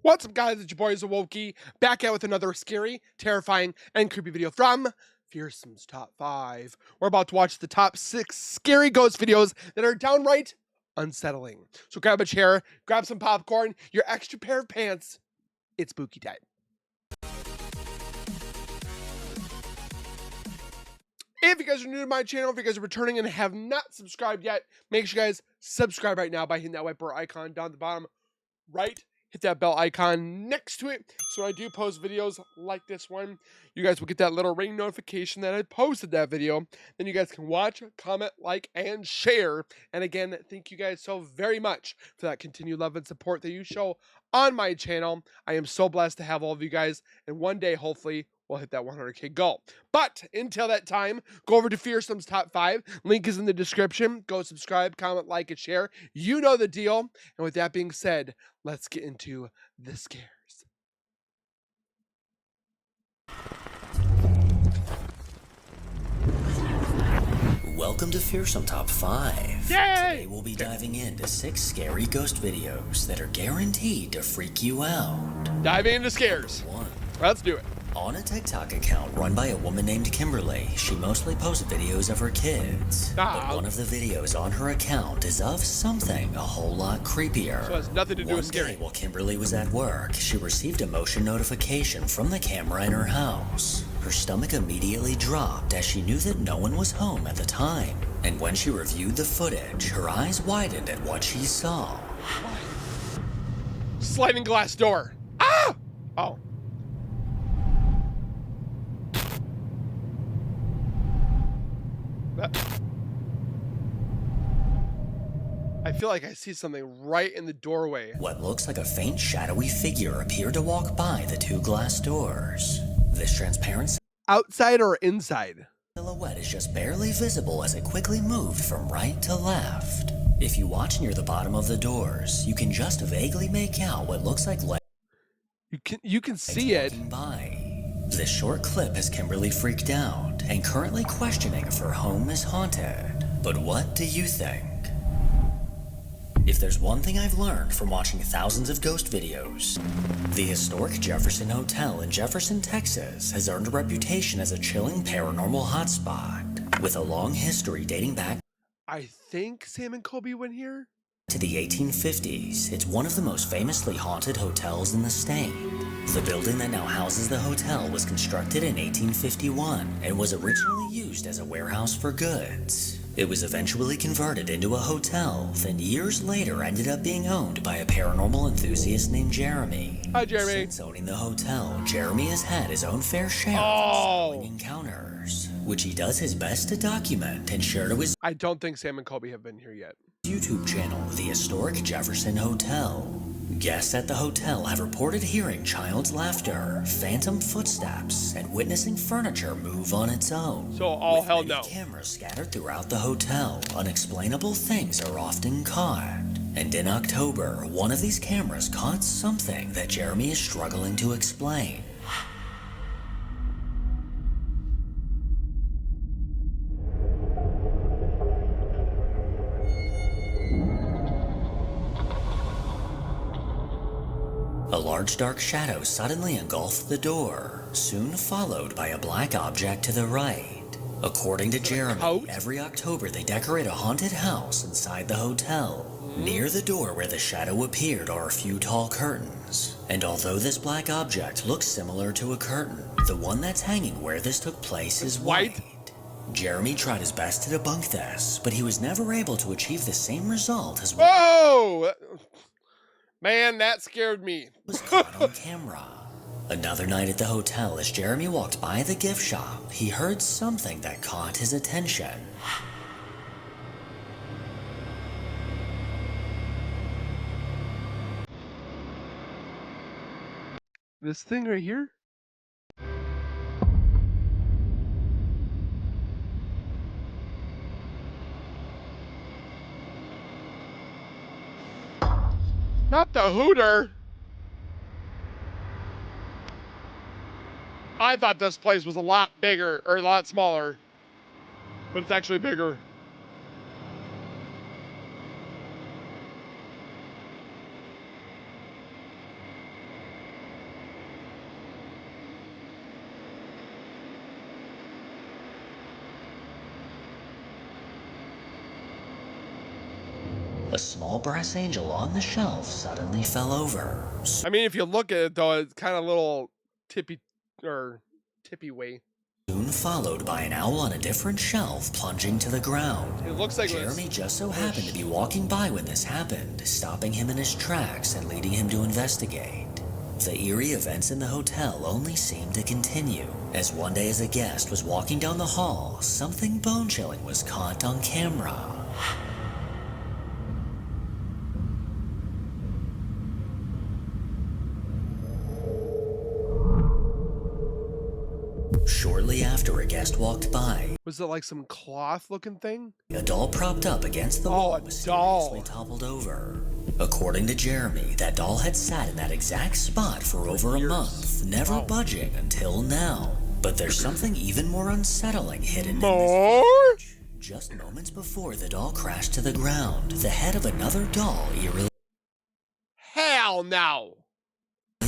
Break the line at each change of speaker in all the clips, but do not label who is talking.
What's up, guys? It's your boy Zawoki, back out with another scary, terrifying, and creepy video from Fearsome's Top 5. We're about to watch the top 6 scary ghost videos that are downright unsettling. So grab a chair, grab some popcorn, your extra pair of pants. It's spooky time. If you guys are new to my channel, if you guys are returning and have not subscribed yet, make sure you guys subscribe right now by hitting that white bar icon down at the bottom right. Hit that bell icon next to it, so when I do post videos like this one, you guys will get that little ring notification that I posted that video. Then you guys can watch, comment, like, and share. And again, thank you guys so very much for that continued love and support that you show on my channel. I am so blessed to have all of you guys, and one day, hopefully, we'll hit that 100K goal. But until that time, go over to Fearsome's Top 5. Link is in the description. Go subscribe, comment, like, and share. You know the deal. And with that being said, let's get into the scares.
Welcome to Fearsome Top 5.
Yay!
Today we'll be diving into 6 scary ghost videos that are guaranteed to freak you out.
Diving into scares.
1.
Let's do it.
On a TikTok account run by a woman named Kimberly, she mostly posts videos of her kids. But one of the videos on her account is of something a whole lot creepier.
So it has nothing to do with scary.
One day while Kimberly was at work, she received a motion notification from the camera in her house. Her stomach immediately dropped as she knew that no one was home at the time. And when she reviewed the footage, her eyes widened at what she saw.
Sliding glass door. Ah! Oh. I feel like I see something right in the doorway.
What looks like a faint shadowy figure appeared to walk by the 2 glass doors. This transparent
Outside or inside?
silhouette is just barely visible as it quickly moved from right to left. If you watch near the bottom of the doors, you can just vaguely make out what looks like
You can see it.
By. This short clip has Kimberly freaked out and currently questioning if her home is haunted. But what do you think? If there's one thing I've learned from watching thousands of ghost videos, the historic Jefferson Hotel in Jefferson, Texas has earned a reputation as a chilling paranormal hotspot, with a long history dating back
I think Sam and Kobe went here.
To the 1850s. It's one of the most famously haunted hotels in the state. The building that now houses the hotel was constructed in 1851 and was originally used as a warehouse for goods. It was eventually converted into a hotel, then years later ended up being owned by a paranormal enthusiast named Jeremy.
Hi, Jeremy.
Since owning the hotel, Jeremy has had his own fair share of unsettling encounters, which he does his best to document and share to his
I don't think Sam and Kobe have been here yet.
YouTube channel, The Historic Jefferson Hotel. Guests at the hotel have reported hearing child's laughter, phantom footsteps, and witnessing furniture move on its own.
So all
With
hell
many
no.
cameras scattered throughout the hotel, unexplainable things are often caught. And in October, one of these cameras caught something that Jeremy is struggling to explain. A large dark shadow suddenly engulfed the door, soon followed by a black object to the right. According to Jeremy, every October they decorate a haunted house inside the hotel. Near the door where the shadow appeared are a few tall curtains. And although this black object looks similar to a curtain, the one that's hanging where this took place is white. Jeremy tried his best to debunk this, but he was never able to achieve the same result as
Whoa! Man, that scared me.
Was caught on camera. Another night at the hotel, as Jeremy walked by the gift shop, he heard something that caught his attention.
This thing right here? Not the Hooter. I thought this place was a lot bigger, or a lot smaller. But it's actually bigger.
a small brass angel on the shelf suddenly fell over.
I mean, if you look at it though, it's kind of a little tippy way.
Soon followed by an owl on a different shelf plunging to the ground.
It looks like
Jeremy just so happened to be walking by when this happened, stopping him in his tracks and leading him to investigate. The eerie events in the hotel only seemed to continue, as one day as a guest was walking down the hall, something bone-chilling was caught on camera. Shortly after a guest walked by,
was it like some cloth looking thing?
a doll propped up against the wall mysteriously toppled over. According to Jeremy, that doll had sat in that exact spot for over a month, never budging until now. But there's something even more unsettling hidden in this footage. Just moments before the doll crashed to the ground, the head of another doll eerily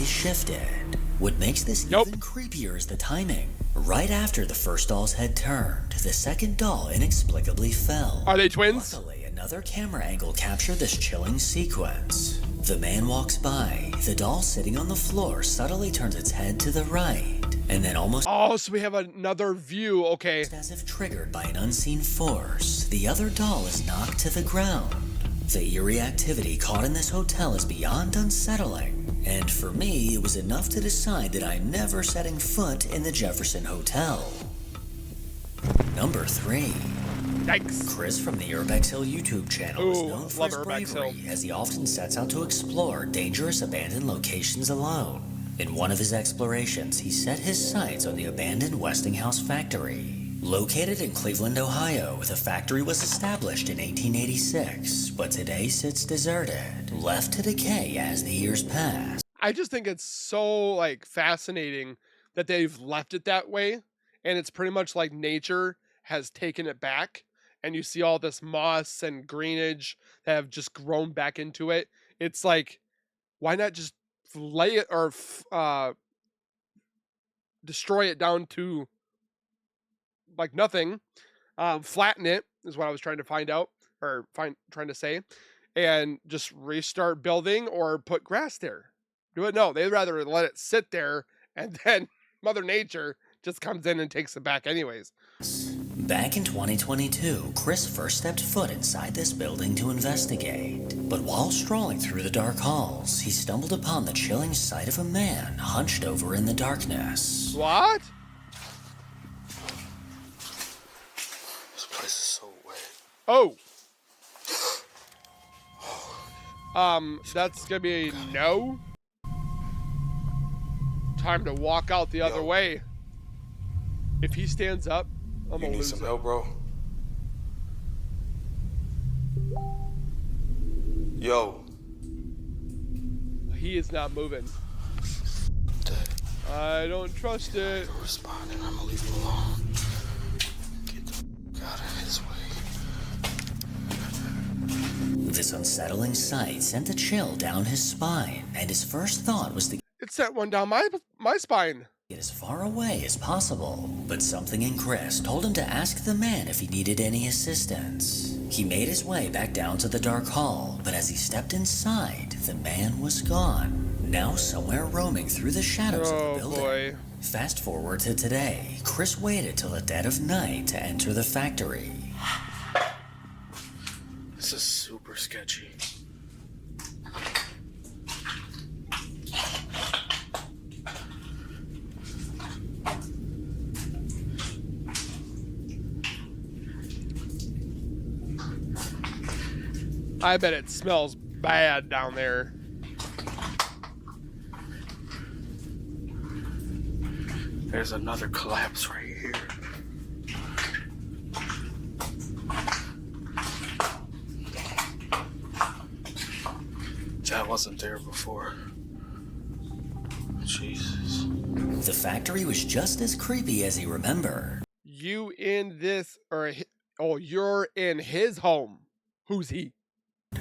shifted. What makes this even creepier is the timing. Right after the first doll's head turned, the second doll inexplicably fell.
Are they twins?
Luckily, another camera angle captured this chilling sequence. The man walks by, the doll sitting on the floor subtly turns its head to the right, and then almost—
oh, so we have another view, okay.
As if triggered by an unseen force, the other doll is knocked to the ground. The eerie activity caught in this hotel is beyond unsettling, and for me, it was enough to decide that I'm never setting foot in the Jefferson Hotel. Number 3.
Yikes.
Chris from the Urbex Hill YouTube channel is known for his
Urbex
bravery, as he often sets out to explore dangerous abandoned locations alone. In one of his explorations, he set his sights on the abandoned Westinghouse factory. Located in Cleveland, Ohio, the factory was established in 1886, but today sits deserted, left to decay as the years pass.
I just think it's so like fascinating that they've left it that way, and it's pretty much like nature has taken it back, and you see all this moss and greenage that have just grown back into it. It's like, why not just lay it or destroy it down to like nothing, flatten it is what I was trying to find out, or trying to say, and just restart building or put grass there. Do it? No, they'd rather let it sit there, and then Mother Nature just comes in and takes it back anyways.
Back in 2022, Chris first stepped foot inside this building to investigate. But while strolling through the dark halls, he stumbled upon the chilling sight of a man hunched over in the darkness.
What?
This place is so wet.
Oh. That's gonna be a no. Time to walk out the other way. If he stands up, I'm gonna lose
some
it.
help, bro? Yo.
He is not moving. I don't trust it.
You're responding. I'm gonna leave him alone. Get the f out of his way.
This unsettling sight sent a chill down his spine, and his first thought was to
It sent one down my spine.
get as far away as possible. But something in Chris told him to ask the man if he needed any assistance. He made his way back down to the dark hall, but as he stepped inside, the man was gone. Now somewhere roaming through the shadows of the building.
Boy.
Fast forward to today, Chris waited till the dead of night to enter the factory.
This is super sketchy.
I bet it smells bad down there.
There's another collapse right here. That wasn't there before. Jesus.
The factory was just as creepy as he remembered.
You in this, or you're in his home. Who's he?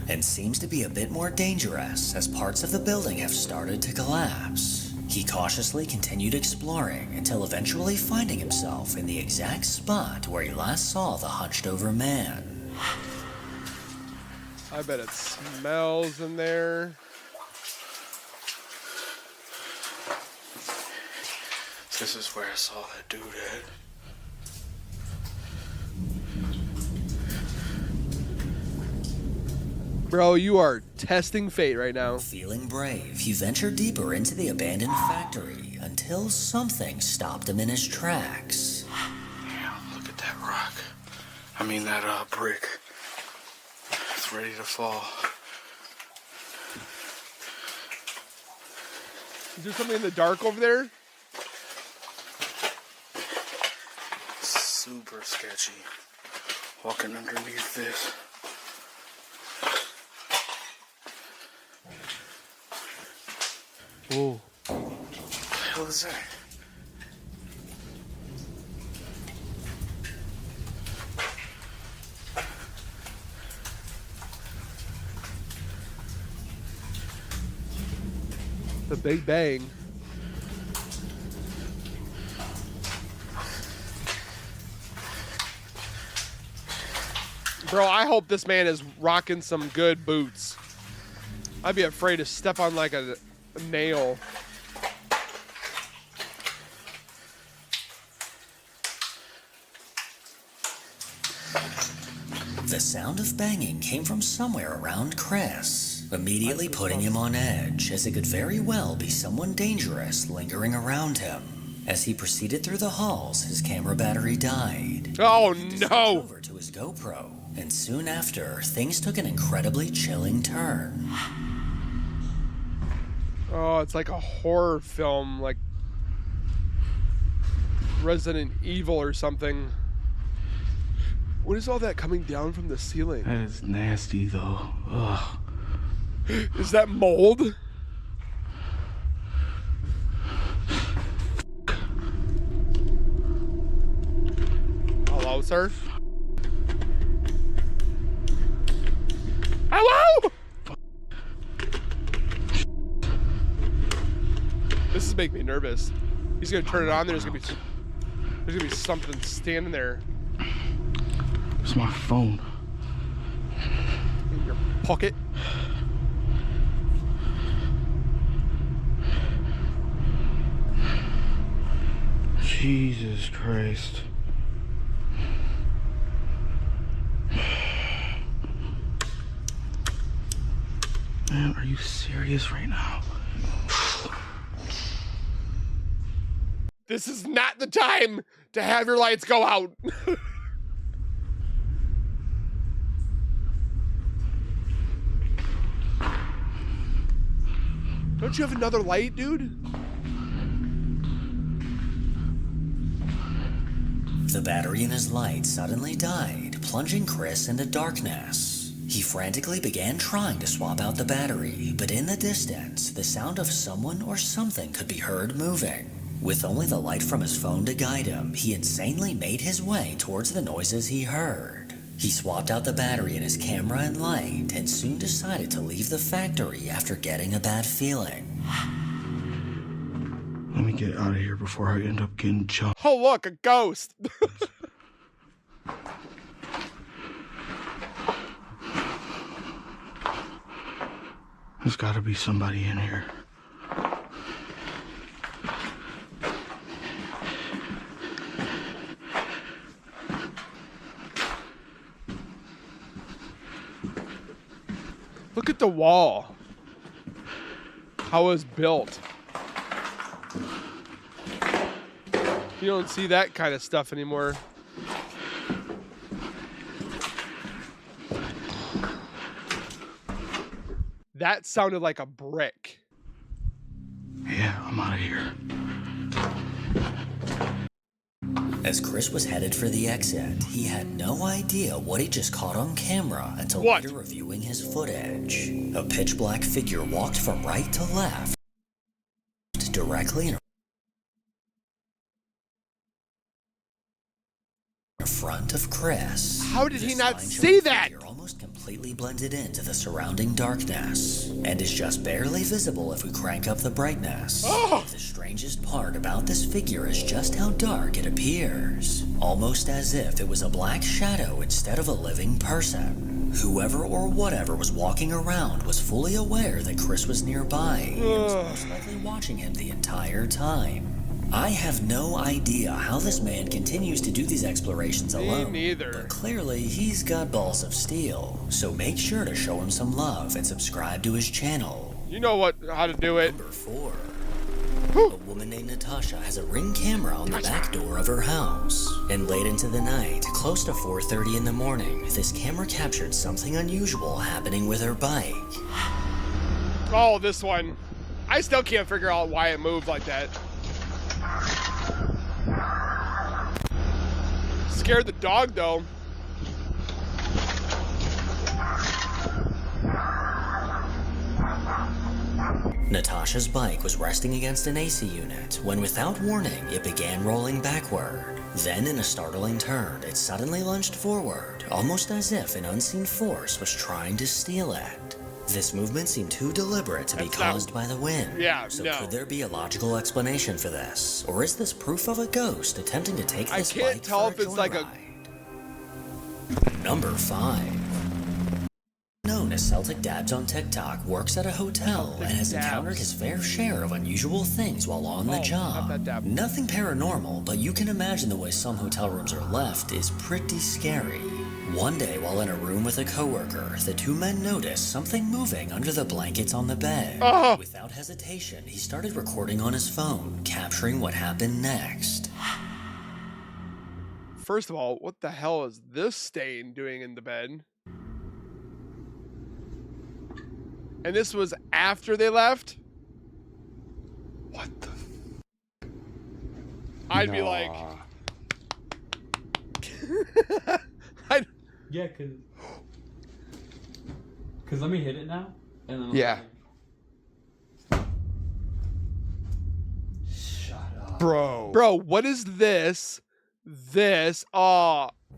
And seems to be a bit more dangerous as parts of the building have started to collapse. He cautiously continued exploring until eventually finding himself in the exact spot where he last saw the hunched over man.
I bet it smells in there.
This is where I saw that dude at.
Bro, you are testing fate right now.
Feeling brave, he ventured deeper into the abandoned factory until something stopped him in his tracks.
Damn, look at that rock. I mean that brick. It's ready to fall.
Is there something in the dark over there?
Super sketchy. Walking underneath this.
Oh.
What the hell is that?
The Big Bang. Bro, I hope this man is rocking some good boots. I'd be afraid to step on like a nail.
The sound of banging came from somewhere around Chris, immediately putting him on edge, as it could very well be someone dangerous lingering around him. As he proceeded through the halls, his camera battery died.
Oh
He switched
no!
over to his GoPro, and soon after, things took an incredibly chilling turn.
Oh, it's like a horror film, like Resident Evil or something. What is all that coming down from the ceiling?
That is nasty though. Ugh.
Is that mold? Hello, sir? Hello? This is making me nervous. He's gonna turn it on. There's gonna be something standing there
Where's my phone?
in your pocket.
Jesus Christ. Man, are you serious right now?
This is not the time to have your lights go out. Don't you have another light, dude?
The battery in his light suddenly died, plunging Chris into darkness. He frantically began trying to swap out the battery, but in the distance, the sound of someone or something could be heard moving. With only the light from his phone to guide him, he insanely made his way towards the noises he heard. He swapped out the battery in his camera and light, and soon decided to leave the factory after getting a bad feeling.
Let me get out of here before I end up getting jumped.
Oh, look, a ghost.
There's gotta be somebody in here.
Look at the wall. How it was built. You don't see that kind of stuff anymore. That sounded like a brick.
Yeah, I'm out of here.
As Chris was headed for the exit, he had no idea what he just caught on camera until
What?
later reviewing his footage. A pitch-black figure walked from right to left, directly in front of Chris.
How did he
This
not
fine-showing
see that?
figure almost completely blended into the surrounding darkness, and is just barely visible if we crank up the brightness.
Oh!
The strangest part about this figure is just how dark it appears, almost as if it was a black shadow instead of a living person. Whoever or whatever was walking around was fully aware that Chris was nearby and was most likely watching him the entire time. I have no idea how this man continues to do these explorations alone.
Me neither.
But clearly he's got balls of steel, so make sure to show him some love and subscribe to his channel.
You know how to do it.
Number 4. A woman named Natasha has a Ring camera on the back door of her house. And late into the night, close to 4:30 in the morning, this camera captured something unusual happening with her bike.
Oh, this one. I still can't figure out why it moved like that. Scared the dog, though.
Natasha's bike was resting against an AC unit when, without warning, it began rolling backward. Then, in a startling turn, it suddenly lunged forward, almost as if an unseen force was trying to steal it. This movement seemed too deliberate to be caused by the wind.
Yeah,
so
no.
could there be a logical explanation for this? Or is this proof of a ghost attempting to take this bike for a joyride? I can't tell if it's like a... Number 5. Known as Celtic Dabs on TikTok, works at a hotel and has encountered his fair share of unusual things while on the job. Nothing paranormal, but you can imagine the way some hotel rooms are left is pretty scary. One day, while in a room with a coworker, the two men noticed something moving under the blankets on the bed. Without hesitation, he started recording on his phone, capturing what happened next.
First of all, what the hell is this stain doing in the bed? And this was after they left?
What the?
I'd be like...
Yeah, cause let me hit it now, and then
yeah.
Shut up,
bro. What is this?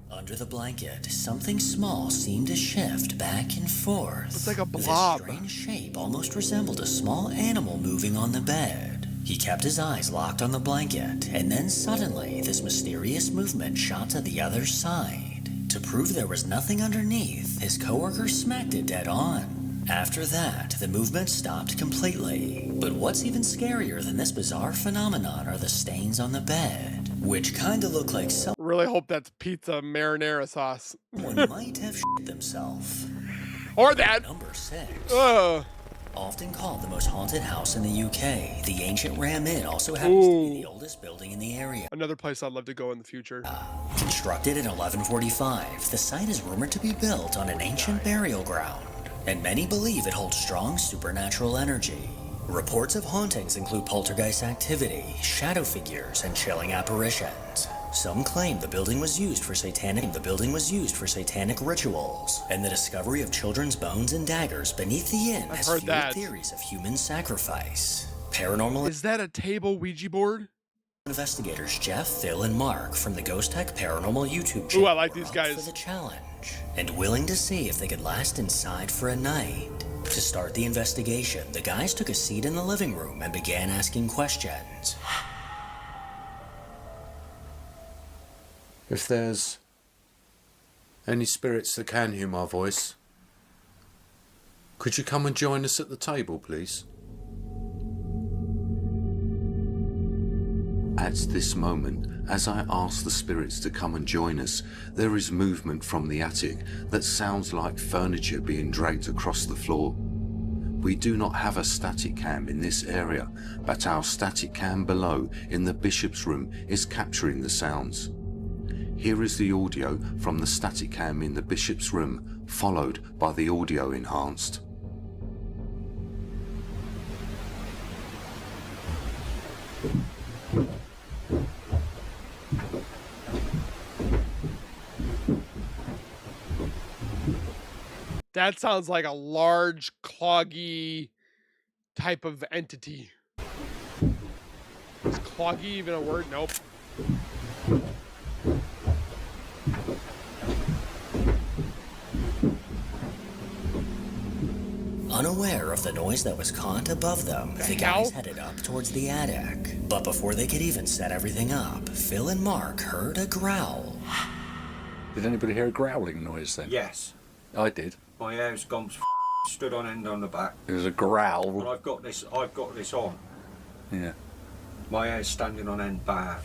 Under the blanket, something small seemed to shift back and forth.
It's like a blob.
This strange shape almost resembled a small animal moving on the bed. He kept his eyes locked on the blanket, and then suddenly, this mysterious movement shot to the other side. To prove there was nothing underneath, his coworker smacked it dead on. After that, the movement stopped completely. But what's even scarier than this bizarre phenomenon are the stains on the bed, which kinda look like
really hope that's pizza marinara sauce.
someone might have shit themselves.
Or that.
Number 6.
Often called the most haunted house in the UK, the ancient Ram Inn also happens to be the oldest building in the area.
Another place I'd love to go in the future.
Constructed in 1145, the site is rumored to be built on an ancient burial ground, and many believe it holds strong supernatural energy. Reports of hauntings include poltergeist activity, shadow figures, and chilling apparitions. Some claim the building was used for satanic rituals, and the discovery of children's bones and daggers beneath the inn has fueled theories of human sacrifice. Paranormal.
Is that a table Ouija board?
Investigators Jeff, Phil, and Mark from the Ghost Tech Paranormal YouTube channel
I like these guys.
for the challenge and willing to see if they could last inside for a night. To start the investigation, the guys took a seat in the living room and began asking questions.
If there's any spirits that can hear my voice, could you come and join us at the table, please? At this moment, as I ask the spirits to come and join us, there is movement from the attic that sounds like furniture being dragged across the floor. We do not have a static cam in this area, but our static cam below in the bishop's room is capturing the sounds. Here is the audio from the static cam in the bishop's room, followed by the audio enhanced.
That sounds like a large, cloggy type of entity. Is cloggy even a word? Nope.
Unaware of the noise that was caught above them, the guys headed up towards the attic. But before they could even set everything up, Phil and Mark heard a growl.
Did anybody hear a growling noise then?
Yes.
I did.
My hair's gone stood on end on the back.
It was a growl.
And I've got this on.
Yeah.
My hair's standing on end bad.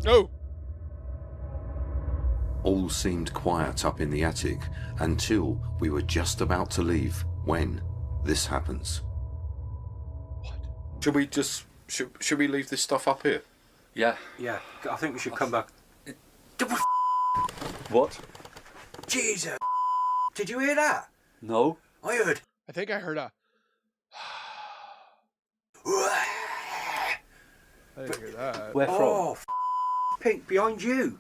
Oh!
All seemed quiet up in the attic until we were just about to leave when this happens.
Should we just... Should we leave this stuff up here? Yeah.
Yeah, I think we should come back.
What?
Jesus! Did you hear that?
No.
I heard.
I think I heard a... I didn't hear that.
Where from?
Oh, Pink, behind you.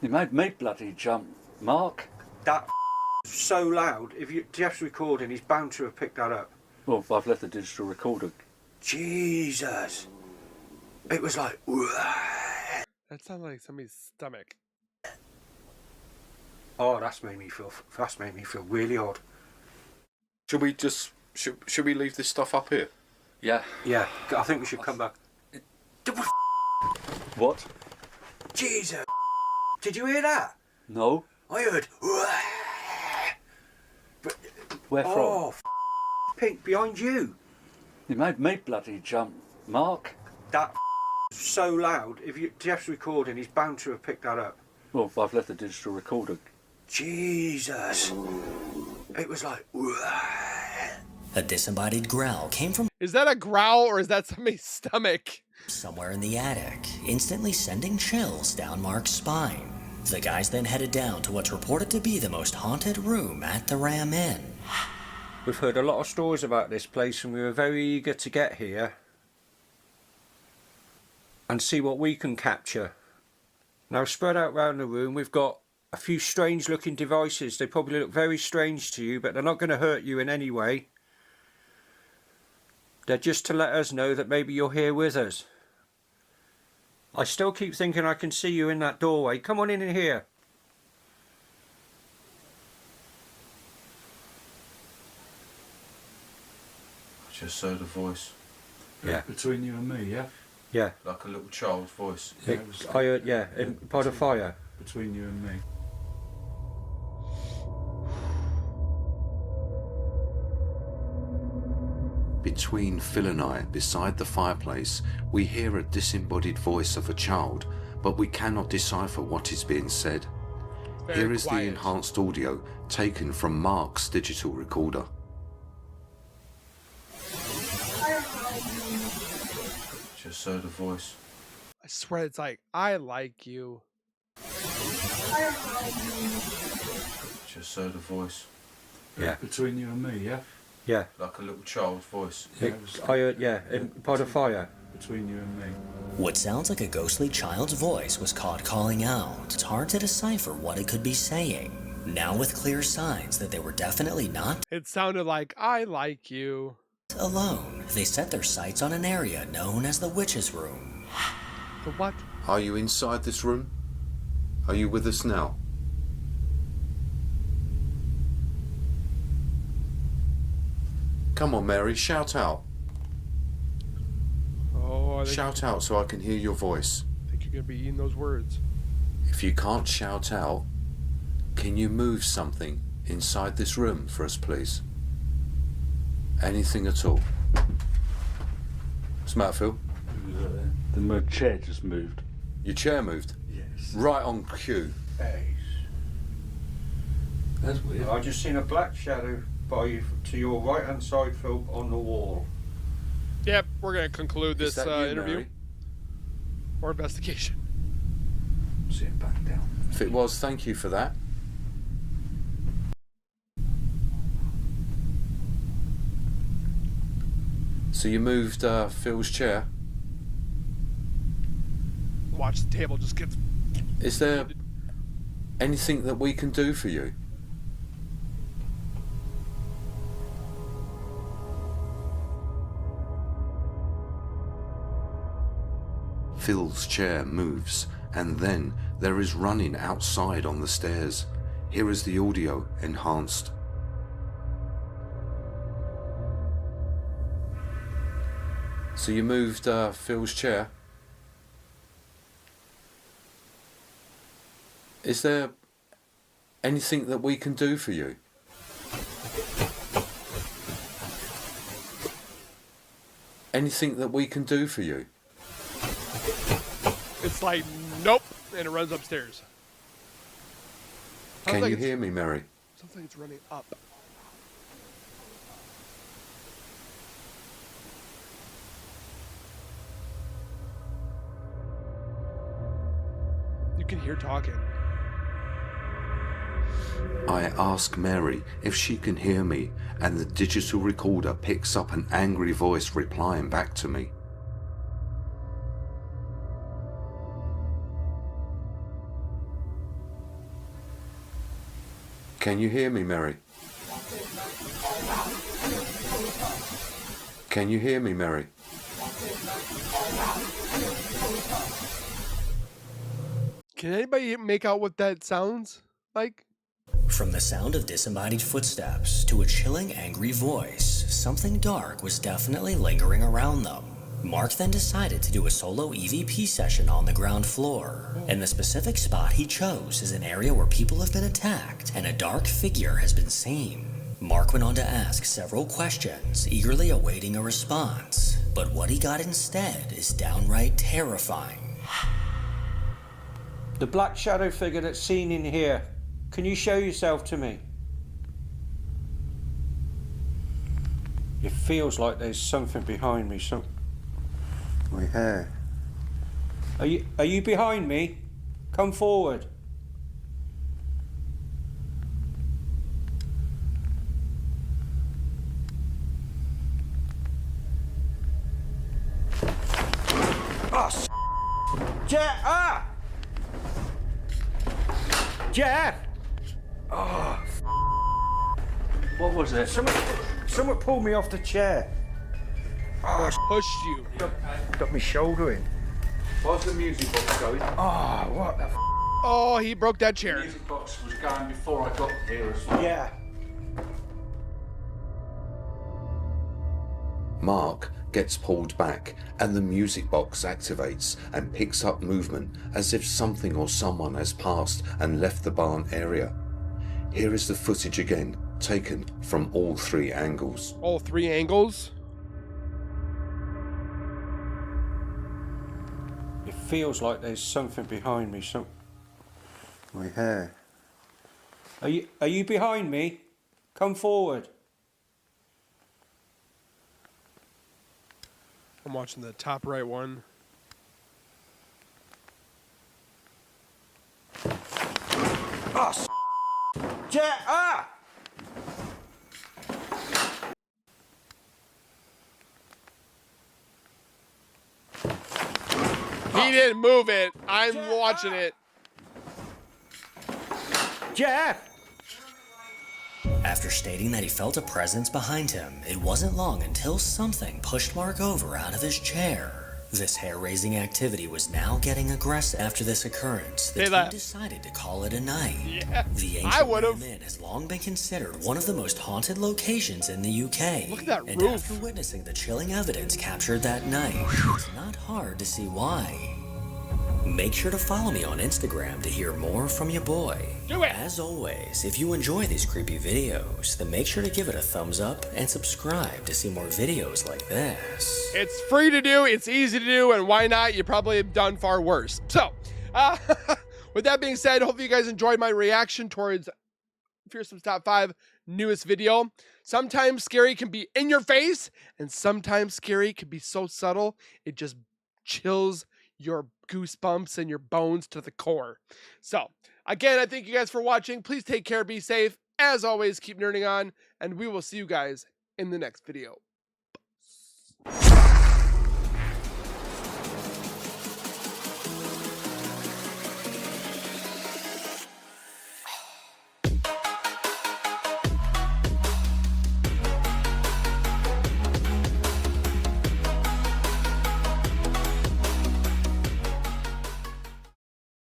You made me bloody jump, Mark.
That so loud. If Jeff's recording, he's bound to have picked that up.
Well, I've left the digital recorder.
Jesus! It was like.
That sounded like somebody's stomach.
Oh, that's made me feel really odd.
Should we just... Should we leave this stuff up here? Yeah.
Yeah, I think we should come back.
What?
Jesus! Did you hear that?
No.
I heard.
Where from?
Oh, Pink, behind you.
You made me bloody jump, Mark.
That so loud. If Jeff's recording, he's bound to have picked that up.
Well, I've left the digital recorder.
Jesus! It was like.
A disembodied growl came from
Is that a growl or is that somebody's stomach?
somewhere in the attic, instantly sending chills down Mark's spine. The guys then headed down to what's reported to be the most haunted room at the Ram Inn.
We've heard a lot of stories about this place and we were very eager to get here and see what we can capture. Now, spread out around the room, we've got a few strange looking devices. They probably look very strange to you, but they're not going to hurt you in any way. They're just to let us know that maybe you're here with us. I still keep thinking I can see you in that doorway. Come on in here.
I just heard a voice.
Yeah.
Between you and me, yeah?
Yeah.
Like a little child's voice.
I heard, yeah, by the fire.
Between you and me.
Between Phil and I, beside the fireplace, we hear a disembodied voice of a child, but we cannot decipher what is being said.
Very
Here is
quiet.
the enhanced audio taken from Mark's digital recorder. Just heard a voice.
I swear it's like, I like you.
Just heard a voice.
Yeah.
Between you and me, yeah?
Yeah.
Like a little child's voice.
I heard, yeah, by the fire.
Between you and me.
What sounds like a ghostly child's voice was caught calling out. It's hard to decipher what it could be saying. Now with clear signs that they were definitely not
It sounded like, I like you.
alone, they set their sights on an area known as the Witch's Room.
The what?
Are you inside this room? Are you with us now? Come on, Mary, shout out.
Oh, I think,
Shout out so I can hear your voice.
I think you're going to be eating those words.
If you can't shout out, can you move something inside this room for us, please? Anything at all. What's the matter, Phil?
The chair just moved.
Your chair moved?
Yes.
Right on cue.
That's weird.
I just seen a black shadow by you to your right hand side, Phil, on the wall.
Yep, we're going to conclude
Is
this
that you,
interview
Mary?
or investigation.
Sit back down.
If it was, thank you for that. So you moved Phil's chair.
Watch the table just gets...
Is there anything that we can do for you? Phil's chair moves, and then there is running outside on the stairs. Here is the audio enhanced. So you moved Phil's chair. Is there Anything that we can do for you? Anything that we can do for you?
It's like, nope, and it runs upstairs.
Can you hear me, Mary?
Sounds like it's running up. You can hear talking.
I ask Mary if she can hear me, and the digital recorder picks up an angry voice replying back to me. Can you hear me, Mary? Can you hear me, Mary?
Can anybody make out what that sounds like?
From the sound of disembodied footsteps to a chilling, angry voice, something dark was definitely lingering around them. Mark then decided to do a solo EVP session on the ground floor, and the specific spot he chose is an area where people have been attacked and a dark figure has been seen. Mark went on to ask several questions, eagerly awaiting a response, but what he got instead is downright terrifying.
The black shadow figure that's seen in here. Can you show yourself to me? It feels like there's something behind me. My hair. Are you behind me? Come forward. Oh, Jeff! Ah! Jeff! Oh, what was it? Someone pulled me off the chair.
Oh, pushed you.
Got me shoulder in.
Why's the music box going?
Oh, what the
Oh, he broke that chair.
The music box was going before I got here as well.
Yeah.
Mark gets pulled back and the music box activates and picks up movement as if something or someone has passed and left the barn area. Here is the footage again, taken from all three angles.
All three angles?
It feels like there's something behind me. My hair. Are you behind me? Come forward.
I'm watching the top right one.
Oh, Jeff! Ah!
He didn't move it. I'm watching it.
Jeff!
After stating that he felt a presence behind him, it wasn't long until something pushed Mark over out of his chair. This hair-raising activity was now getting aggressive. After this occurrence, the team decided to call it a night.
Yeah,
the
I
ancient
would've.
Inn has long been considered one of the most haunted locations in the UK.
Look at that
and
roof.
after witnessing the chilling evidence captured that night, it's not hard to see why. Make sure to follow me on Instagram to hear more from your boy.
Do it!
As always, if you enjoy these creepy videos, then make sure to give it a thumbs up and subscribe to see more videos like this.
It's free to do, it's easy to do, and why not? You probably have done far worse. So, with that being said, hopefully you guys enjoyed my reaction towards Fearsome's Top 5 newest video. Sometimes scary can be in your face, and sometimes scary can be so subtle, it just chills your goosebumps and your bones to the core. So, again, I thank you guys for watching. Please take care, be safe. As always, keep nerding on, and we will see you guys in the next video.